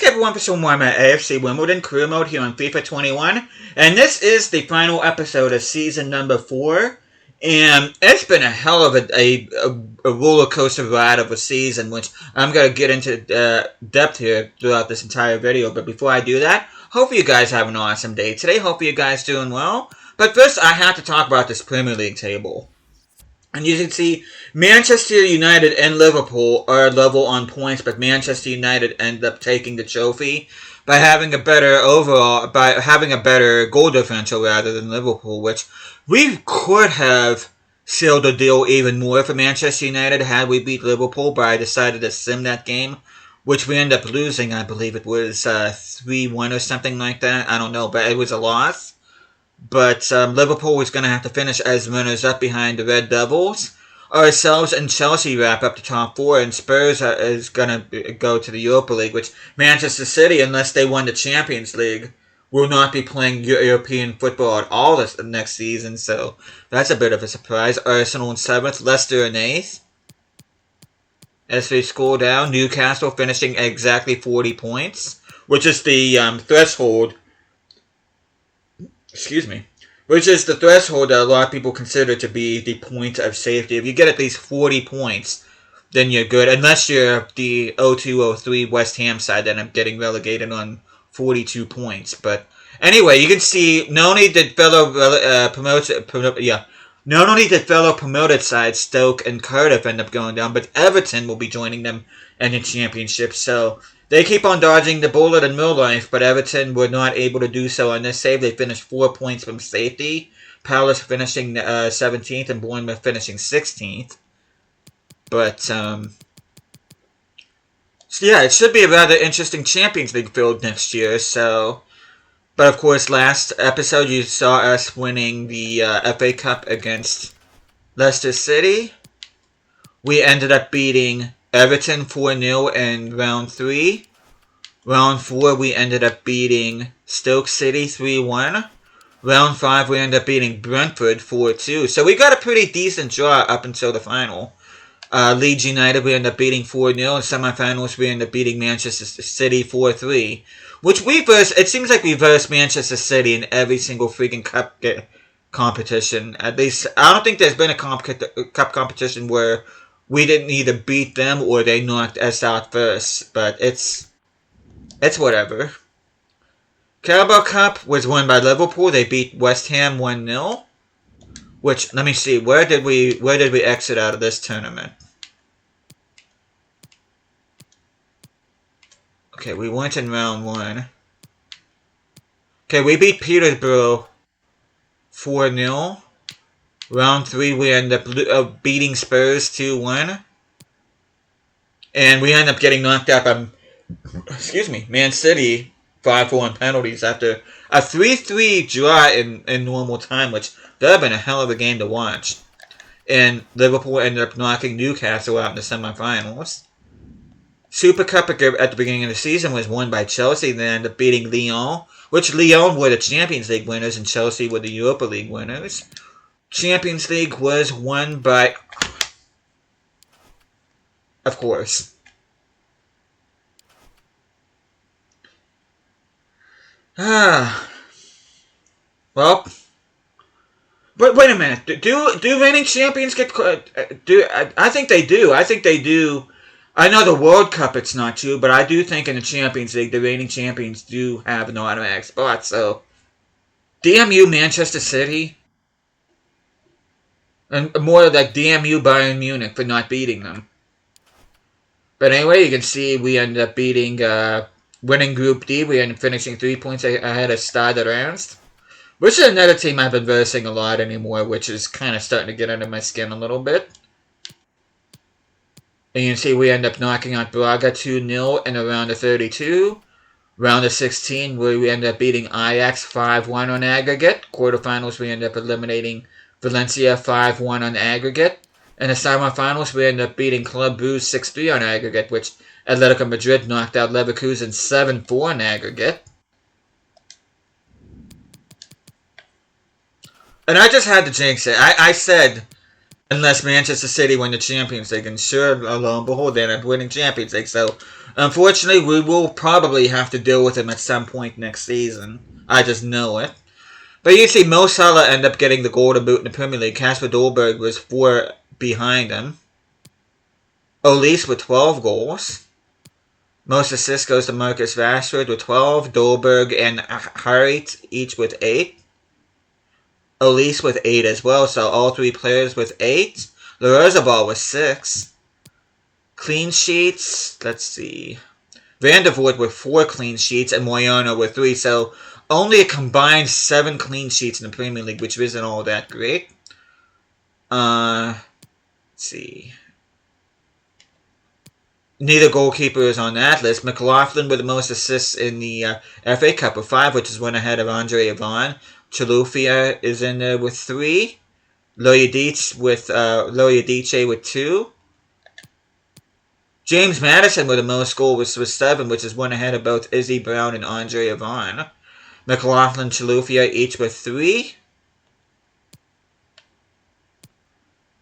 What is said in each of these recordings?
everyone for some more of my AFC Wimbledon career mode here on FIFA 21. And this is the final episode of season number 4. And it's been a hell of a roller coaster ride of a season, which I'm going to get into depth here throughout this entire video. But before I do that, hope you guys have an awesome day today. Hope you guys doing well. But first, I have to talk about this Premier League table. And you can see Manchester United and Liverpool are level on points, but Manchester United end up taking the trophy by having a better goal differential rather than Liverpool, which we could have sealed the deal even more for Manchester United had we beat Liverpool, but I decided to sim that game, which we ended up losing. I believe it was 3-1 or something like that. I don't know, but it was a loss. But Liverpool was going to have to finish as runners-up behind the Red Devils. Ourselves and Chelsea wrap up the top 4, and Spurs is going to go to the Europa League, which Manchester City, unless they won the Champions League, will not be playing European football at all this next season, so that's a bit of a surprise. Arsenal in 7th, Leicester in 8th. As we scroll down, Newcastle finishing exactly 40 points, which is the threshold. Which is the threshold that a lot of people consider to be the point of safety. If you get at least 40 points, then you're good. Unless you're the 02-03 West Ham side that I'm getting relegated on 42 points. But anyway, you can see not only did fellow promoted sides Stoke and Cardiff end up going down, but Everton will be joining them in the championship. So they keep on dodging the bullet in real life, but Everton were not able to do so on this save. They finished 4 points from safety. Palace finishing 17th and Bournemouth finishing 16th. But, so yeah, it should be a rather interesting Champions League field next year. So, but of course, last episode you saw us winning the FA Cup against Leicester City. We ended up beating Everton 4-0 in round 3. Round 4, we ended up beating Stoke City 3-1. Round 5, we ended up beating Brentford 4-2. So we got a pretty decent draw up until the final. Leeds United, we ended up beating 4-0. In semifinals, we ended up beating Manchester City 4-3. Which it seems like we versed Manchester City in every single freaking cup competition. At least, I don't think there's been a cup competition where we didn't either beat them or they knocked us out first, but it's whatever. Carabao Cup was won by Liverpool. They beat West Ham 1-0. Which, let me see, where did we exit out of this tournament? Okay, we went in round 1. Okay, we beat Peterborough 4-0. Round 3, we end up beating Spurs 2-1. And we end up getting knocked out by, Man City 5-4 on penalties after a 3-3 draw in normal time, which that would have been a hell of a game to watch. And Liverpool ended up knocking Newcastle out in the semifinals. Super Cup at the beginning of the season was won by Chelsea. They ended up beating Lyon, which Lyon were the Champions League winners and Chelsea were the Europa League winners. Champions League was won by, of course, well, but wait a minute. Do reigning champions get? I think they do. I think they do. I know the World Cup it's not true, but I do think in the Champions League the reigning champions do have an automatic spot. So, damn you, Manchester City. And more like damn you, Bayern Munich, for not beating them. But anyway, you can see we ended up winning Group D. We ended up finishing 3 points ahead of Stade Reims, which is another team I've been versing a lot anymore, which is kind of starting to get under my skin a little bit. And you can see we end up knocking out Braga 2-0 in a round of 32. Round of 16, where we ended up beating Ajax 5-1 on aggregate. Quarterfinals, we ended up eliminating Valencia 5-1 on aggregate. In the semifinals, we ended up beating Club Brugge 6-3 on aggregate, which Atletico Madrid knocked out Leverkusen 7-4 on aggregate. And I just had to jinx it. I said Unless Manchester City win the Champions League, and sure, lo and behold, they end up winning Champions League. So, unfortunately, we will probably have to deal with him at some point next season. I just know it. But you see, Mo Salah ended up getting the Golden Boot in the Premier League. Kasper Dolberg was 4 behind him. Olise with 12 goals. Most assists goes to Marcus Rashford with 12. Dolberg and Harit each with 8. Olise with 8 as well, so all 3 players with 8. Lorazabal with 6. Clean sheets, let's see. Van der Voort with 4 clean sheets and Moyano with 3, so only a combined 7 clean sheets in the Premier League, which isn't all that great. Let's see. Neither goalkeeper is on that list. McLaughlin with the most assists in the FA Cup with 5, which is one ahead of Andre Ivan. Chilufya is in there with 3. Loyadice with 2. James Maddison with the most goals with 7, which is one ahead of both Izzy Brown and Andre Ivan. McLaughlin, Chilufya each with 3.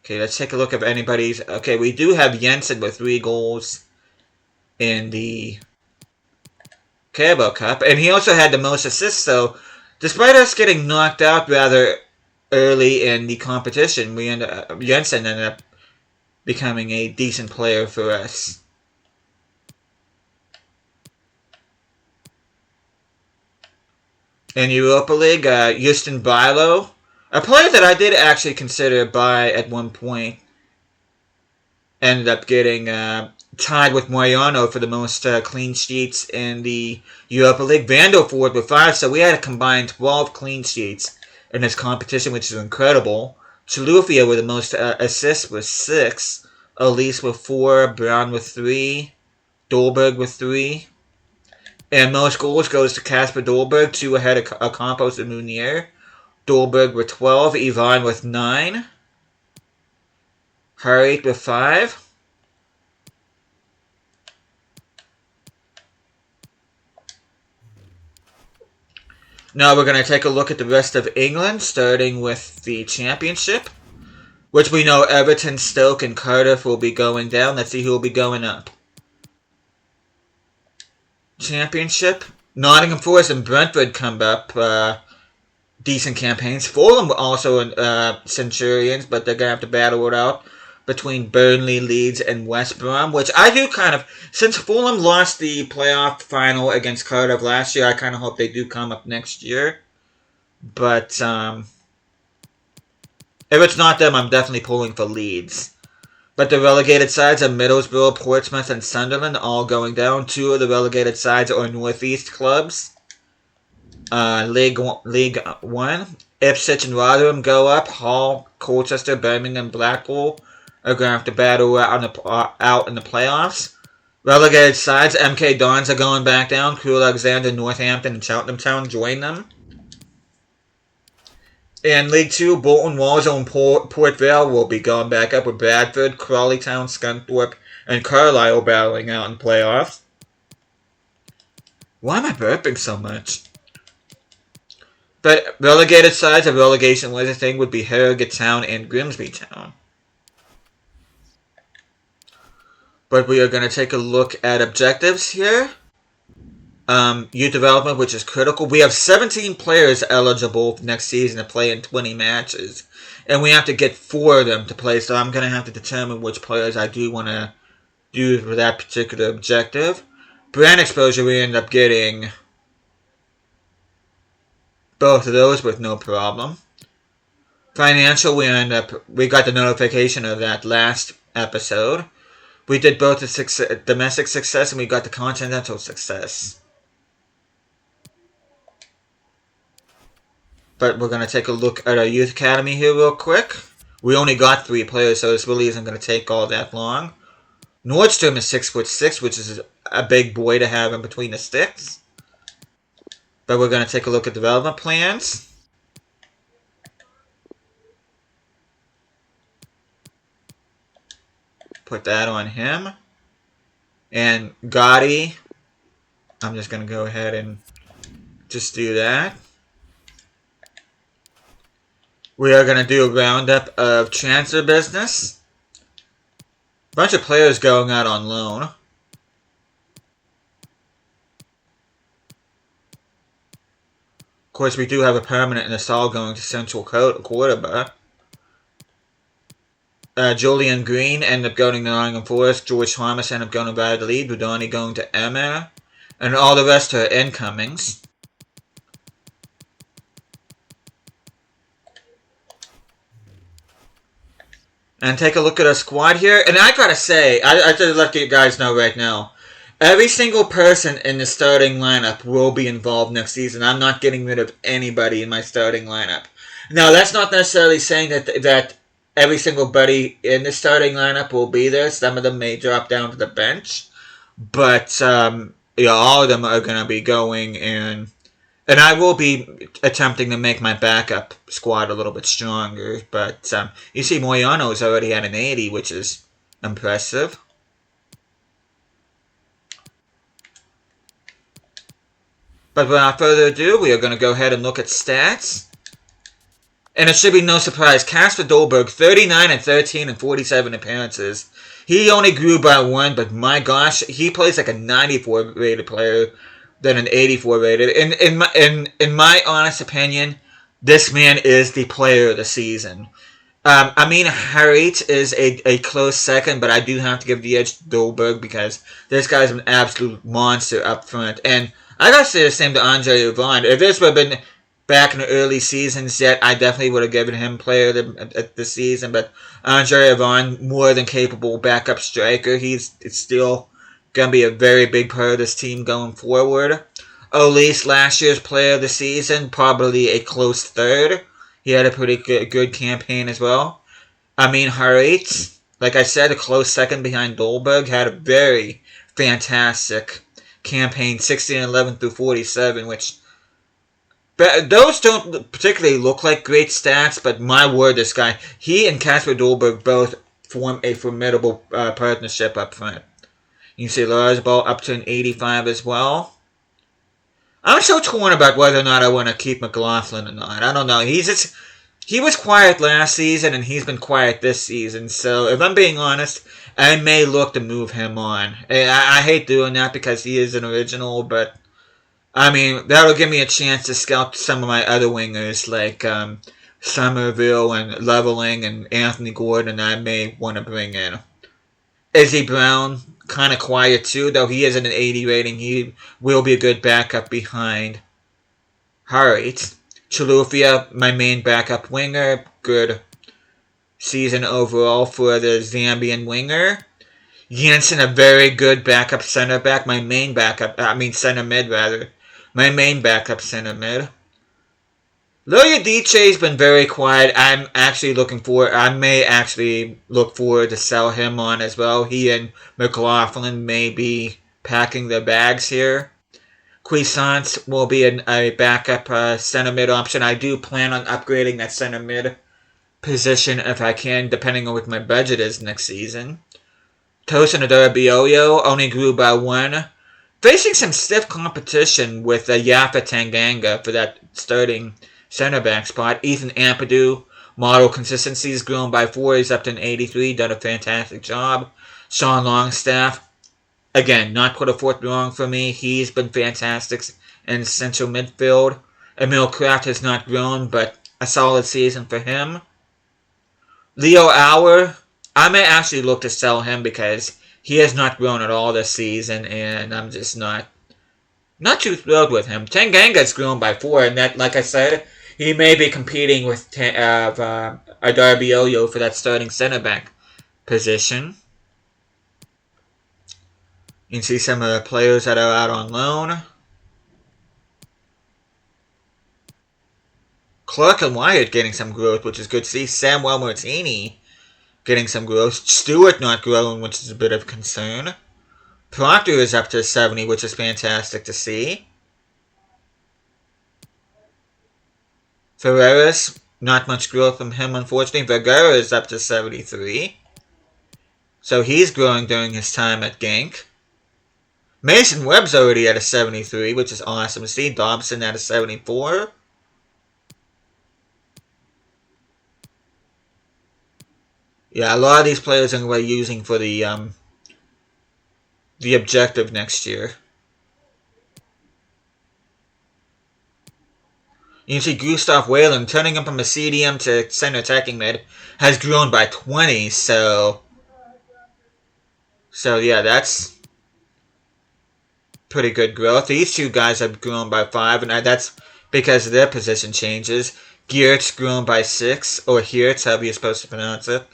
Okay, let's take a look at anybody's. Okay, we do have Jensen with 3 goals in the Carabao Cup, and he also had the most assists. So, despite us getting knocked out rather early in the competition, Jensen ended up becoming a decent player for us. In Europa League, Justin Bilo, a player that I did actually consider buy at one point, ended up getting tied with Moyano for the most clean sheets in the Europa League. Van der Voort with 5, so we had a combined 12 clean sheets in this competition, which is incredible. Chilufya with the most assists with 6. Olise with 4. Brown with 3. Dolberg with 3. And most goals goes to Kasper Dolberg, 2 ahead of Campos and Munier. Dolberg with 12. Ivan with 9. Harit with 5. Now we're going to take a look at the rest of England, starting with the Championship, which we know Everton, Stoke, and Cardiff will be going down. Let's see who will be going up. Championship, Nottingham Forest and Brentford come up. Decent campaigns. Fulham also Centurions, but they're going to have to battle it out between Burnley, Leeds, and West Brom, which I do kind of, since Fulham lost the playoff final against Cardiff last year, I kind of hope they do come up next year. But if it's not them, I'm definitely pulling for Leeds. But the relegated sides are Middlesbrough, Portsmouth, and Sunderland, all going down. 2 of the relegated sides are Northeast clubs. League 1. Ipswich and Rotherham go up. Hull, Colchester, Birmingham, Blackpool are going to have to battle out in the playoffs. Relegated sides, MK Dons are going back down. Crewe Alexandra, Northampton, and Cheltenham Town join them. In League 2, Bolton, Walsall, and Port Vale will be going back up with Bradford, Crawley Town, Scunthorpe, and Carlisle battling out in playoffs. Why am I burping so much? But relegated sides of relegation was a thing would be Harrogate Town and Grimsby Town. But we are going to take a look at objectives here. Youth development, which is critical. We have 17 players eligible next season to play in 20 matches. And we have to get 4 of them to play, so I'm going to have to determine which players I do want to do for that particular objective. Brand exposure, we end up getting both of those with no problem. Financial, we got the notification of that last episode. We did both the domestic success and we got the continental success. But we're going to take a look at our youth academy here real quick. We only got 3 players, so this really isn't going to take all that long. Nordstrom is 6'6", which is a big boy to have in between the sticks. But we're going to take a look at development plans. Put that on him. And Gotti, I'm just going to go ahead and just do that. We are going to do a roundup of transfer business. Bunch of players going out on loan. Of course, we do have a permanent install going to Central Cordoba. Julian Green ended up going to Nottingham Forest. George Thomas ended up going to Valladolid. Budani going to Emma. And all the rest are incomings. And take a look at our squad here. And I gotta say, I just let you guys know right now, every single person in the starting lineup will be involved next season. I'm not getting rid of anybody in my starting lineup. Now, that's not necessarily saying that every single buddy in the starting lineup will be there. Some of them may drop down to the bench. But, all of them are going to be going in. And I will be attempting to make my backup squad a little bit stronger. But you see Moyano's already at an 80, which is impressive. But without further ado, we are going to go ahead and look at stats. And it should be no surprise, Kasper Dolberg, 39 and 13 and 47 appearances. He only grew by 1, but my gosh, he plays like a 94 rated player than an 84 rated. In my honest opinion, this man is the player of the season. I mean, Harit is a close second, but I do have to give the edge to Dolberg because this guy's an absolute monster up front. And I gotta say the same to Andre Yvonne. If this would have been back in the early seasons yet, I definitely would have given him player of the season. But Andre Yvonne, more than capable backup striker. It's still going to be a very big part of this team going forward. Elise, last year's player of the season, probably a close third. He had a pretty good campaign as well. I mean, Harit, like I said, a close second behind Dolberg, had a very fantastic campaign, 16 and 11 through 47, which those don't particularly look like great stats, but my word, this guy, he and Kasper Dolberg both form a formidable partnership up front. You can see Lars Ball up to an 85 as well. I'm so torn about whether or not I want to keep McLaughlin or not. I don't know. He was quiet last season, and he's been quiet this season. So, if I'm being honest, I may look to move him on. I hate doing that because he is an original, but I mean, that'll give me a chance to scout some of my other wingers, like Somerville and Leveling and Anthony Gordon I may want to bring in. Izzy Brown, kind of quiet too, though he is at an 80 rating. He will be a good backup behind Harit. Chilufya, my main backup winger. Good season overall for the Zambian winger. Jensen, a very good backup center back. Center mid rather. My main backup center mid. Loya Diche's been very quiet. I may actually look forward to sell him on as well. He and McLaughlin may be packing their bags here. Cuisance will be a backup center mid option. I do plan on upgrading that center mid position if I can, depending on what my budget is next season. Tosin Adarabioyo only grew by 1. Facing some stiff competition with Yafa Tanganga for that starting center back spot. Ethan Ampadu, model consistency, has grown by 4. He's up to an 83, done a fantastic job. Sean Longstaff, again, not put a fourth wrong for me. He's been fantastic in central midfield. Emil Kraft has not grown, but a solid season for him. Leo Auer, I may actually look to sell him because he has not grown at all this season, and I'm just not too thrilled with him. Tanganga's grown by 4, and that, like I said, he may be competing with Adarabioyo for that starting center back position. You can see some of the players that are out on loan. Clark and Wyatt getting some growth, which is good to see. Samuel Martini getting some growth. Stewart not growing, which is a bit of concern. Proctor is up to 70, which is fantastic to see. Ferreras, not much growth from him, unfortunately. Vergara is up to 73. So he's growing during his time at Genk. Mason Webb's already at a 73, which is awesome to see. Dobson at a 74. Yeah, a lot of these players are going to be using for the objective next year. You can see Gustav Whalen turning him from a CDM to center attacking mid has grown by 20, so yeah, that's pretty good growth. These two guys have grown by 5, and that's because of their position changes. Geert's grown by 6, or Geertz, however you're supposed to pronounce it.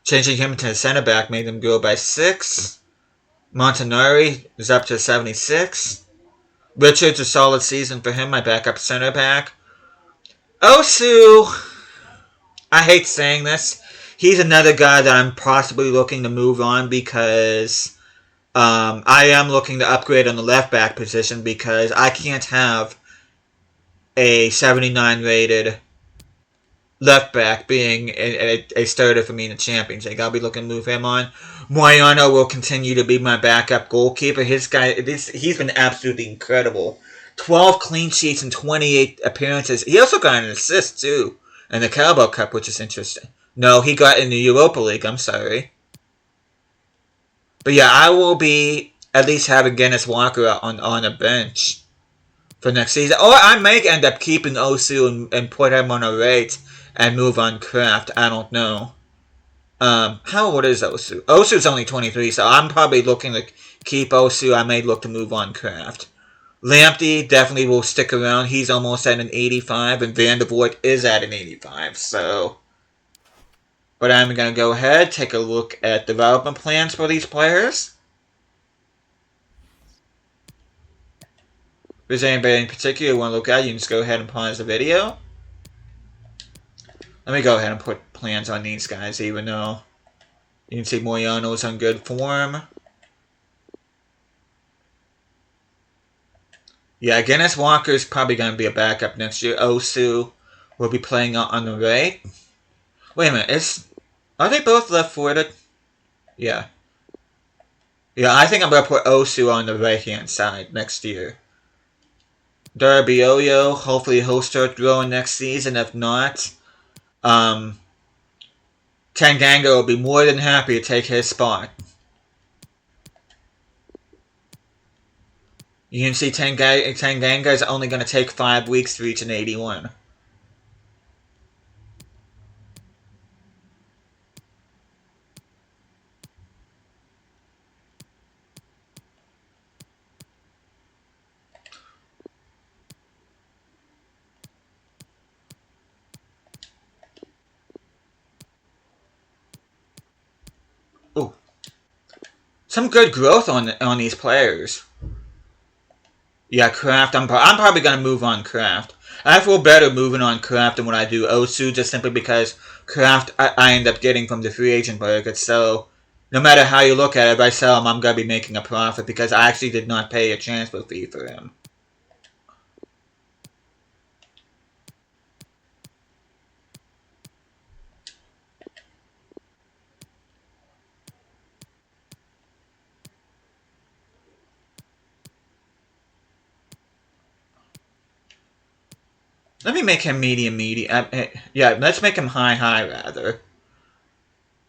Changing him to center back made him grow by 6. Montanari is up to 76. Richards, a solid season for him, my backup center back. Osu, I hate saying this. He's another guy that I'm possibly looking to move on because I am looking to upgrade on the left back position because I can't have a 79 rated left back being a starter for me in the Champions League. I'll be looking to move him on. Moyano will continue to be my backup goalkeeper. He's been absolutely incredible. 12 clean sheets and 28 appearances. He also got an assist, too, in the Carabao Cup, which is interesting. No, he got in the Europa League, I'm sorry. But yeah, I will be at least having Guinness Walker on a bench for next season. Or I may end up keeping Osu and put him on a rate and move on Kraft. I don't know. How old is Osu? Osu's only 23, so I'm probably looking to keep Osu. I may look to move on Kraft. Lamptey definitely will stick around. He's almost at an 85, and Van der Voort is at an 85, so... But I'm going to go ahead, take a look at development plans for these players. If there's anybody in particular you want to look at, you can just go ahead and pause the video. Let me go ahead and put plans on these guys, even though you can see Moyano's on good form. Yeah, Guinness Walker's probably going to be a backup next year. Osu will be playing on the right. Wait a minute, are they both left-footed? Yeah. Yeah, I think I'm going to put Osu on the right-hand side next year. Darabioyo, hopefully he'll start growing next season. If not, Tanganga will be more than happy to take his spot. You can see Tanganga is only going to take 5 weeks to reach an 81. Ooh. Some good growth on these players. Yeah, Kraft. I'm probably going to move on Kraft. I feel better moving on Kraft than what I do Osu, just simply because Kraft I end up getting from the free agent market. So, no matter how you look at it, if I sell him, I'm going to be making a profit because I actually did not pay a transfer fee for him. Let me make him medium. Yeah, let's make him high, rather.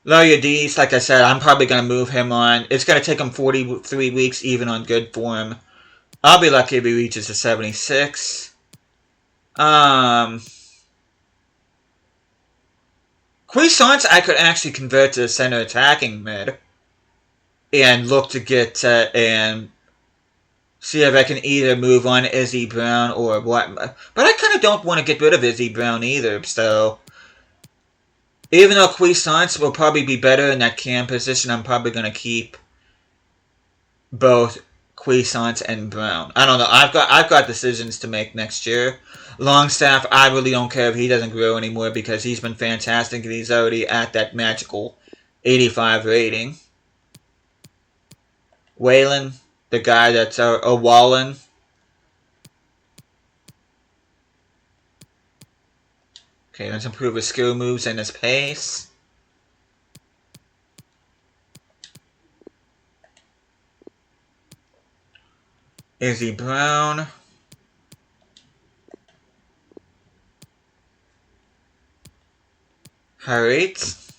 Loya D's, like I said, I'm probably going to move him on. It's going to take him 43 weeks, even on good form. I'll be lucky if he reaches a 76. Cuisance, I could actually convert to a center attacking mid. And look to get, and see if I can either move on Izzy Brown or what. But I kind of don't want to get rid of Izzy Brown either, so... Even though Cuisance will probably be better in that cam position, I'm probably going to keep both Cuisance and Brown. I don't know. I've got decisions to make next year. Longstaff, I really don't care if he doesn't grow anymore because he's been fantastic and he's already at that magical 85 rating. Whalen, the guy that's a Wallen. Okay, let's improve his skill moves and his pace. Izzy Brown. Harit.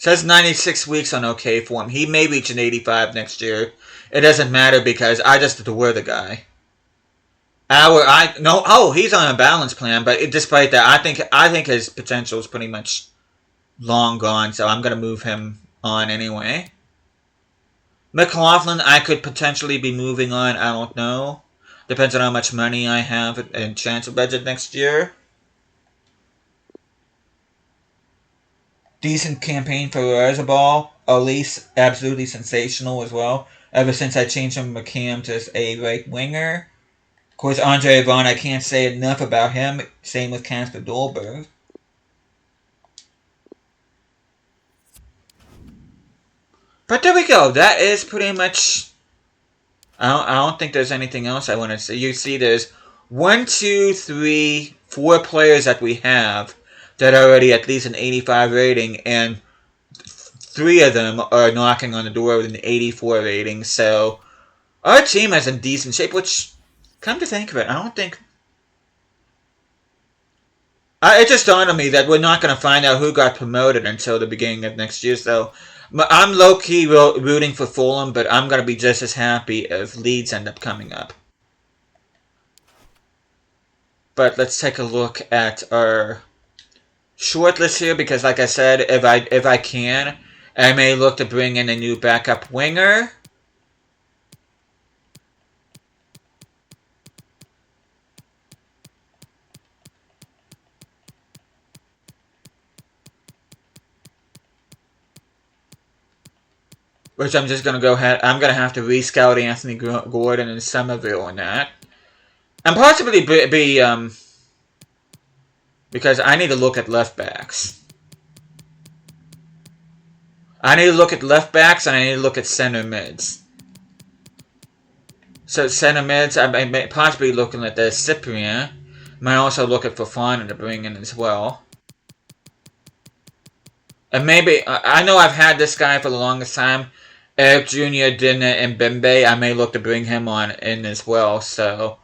Says 96 weeks on OK form. He may reach an 85 next year. It doesn't matter because I just adore the guy. He's on a balance plan, but despite that, I think his potential is pretty much long gone, so I'm gonna move him on anyway. McLaughlin, I could potentially be moving on. I don't know. Depends on how much money I have and transfer budget next year. Decent campaign for Razabal. Elise, absolutely sensational as well. Ever since I changed from McCam to a right winger. Of course, Andre Vaughn, I can't say enough about him. Same with Casper Dolberg. But there we go. That is pretty much... I don't think there's anything else I want to say. You see, there's 1, 2, 3, 4 players that we have that are already at least an 85 rating, and 3 of them are knocking on the door with an 84 rating. So our team is in decent shape, which, come to think of it, I don't think... it just dawned on me that we're not going to find out who got promoted until the beginning of next year, so I'm low-key rooting for Fulham, but I'm going to be just as happy if Leeds end up coming up. But let's take a look at our shortlist here, because like I said, if I can, I may look to bring in a new backup winger. Which I'm just going to go ahead. I'm going to have to re-scout Anthony Gordon and Somerville on that. And possibly because I need to look at left backs. I need to look at left backs and I need to look at center mids. So center mids, I may possibly looking at the Cyprien. Might also look at Fofana to bring in as well. And maybe, I know I've had this guy for the longest time. Eric Jr., Dinner, and Bembe. I may look to bring him on in as well, so...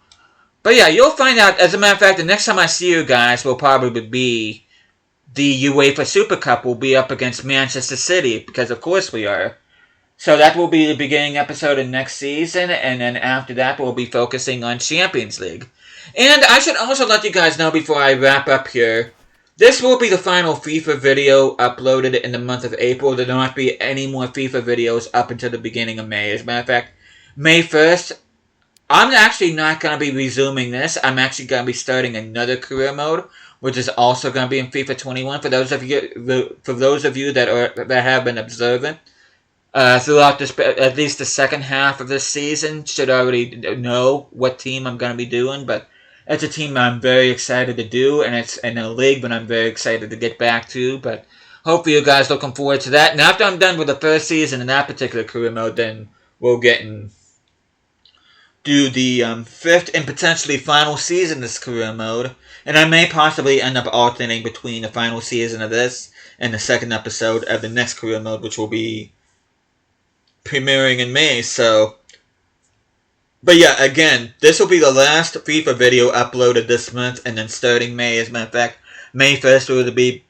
But yeah, you'll find out. As a matter of fact, the next time I see you guys will probably be the UEFA Super Cup will be up against Manchester City, because of course we are. So that will be the beginning episode of next season, and then after that we'll be focusing on Champions League. And I should also let you guys know before I wrap up here, this will be the final FIFA video uploaded in the month of April. There will not be any more FIFA videos up until the beginning of May. As a matter of fact, May 1st, I'm actually not going to be resuming this. I'm actually going to be starting another career mode, which is also going to be in FIFA 21. For those of you that have been observant throughout this, at least the second half of this season, should already know what team I'm going to be doing. But it's a team I'm very excited to do, and it's in a league that I'm very excited to get back to. But hopefully you guys looking forward to that. And after I'm done with the first season in that particular career mode, then we'll get in. Do the 5th and potentially final season of this career mode. And I may possibly end up alternating between the final season of this and the second episode of the next career mode, which will be premiering in May. So, but yeah, again, this will be the last FIFA video uploaded this month, and then starting May, as a matter of fact, May 1st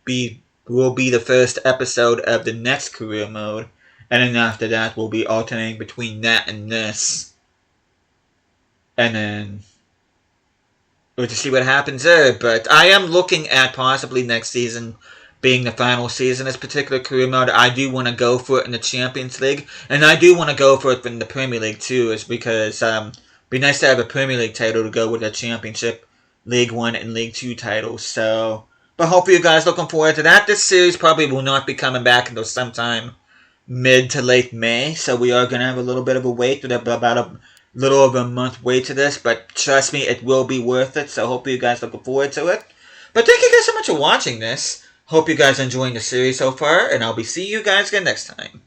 will be the first episode of the next career mode. And then after that, we'll be alternating between that and this. And then we'll just see what happens there. But I am looking at possibly next season being the final season of this particular career mode. I do want to go for it in the Champions League. And I do want to go for it in the Premier League too. Is because it'd be nice to have a Premier League title to go with the Championship, League 1, and League 2 titles. So, but hopefully you guys looking forward to that. This series probably will not be coming back until sometime mid to late May. So we are going to have a little bit of a wait, about a little over a month wait to this, but trust me, it will be worth it, so hope you guys looking forward to it. But thank you guys so much for watching this. Hope you guys are enjoying the series so far, and I'll be seeing you guys again next time.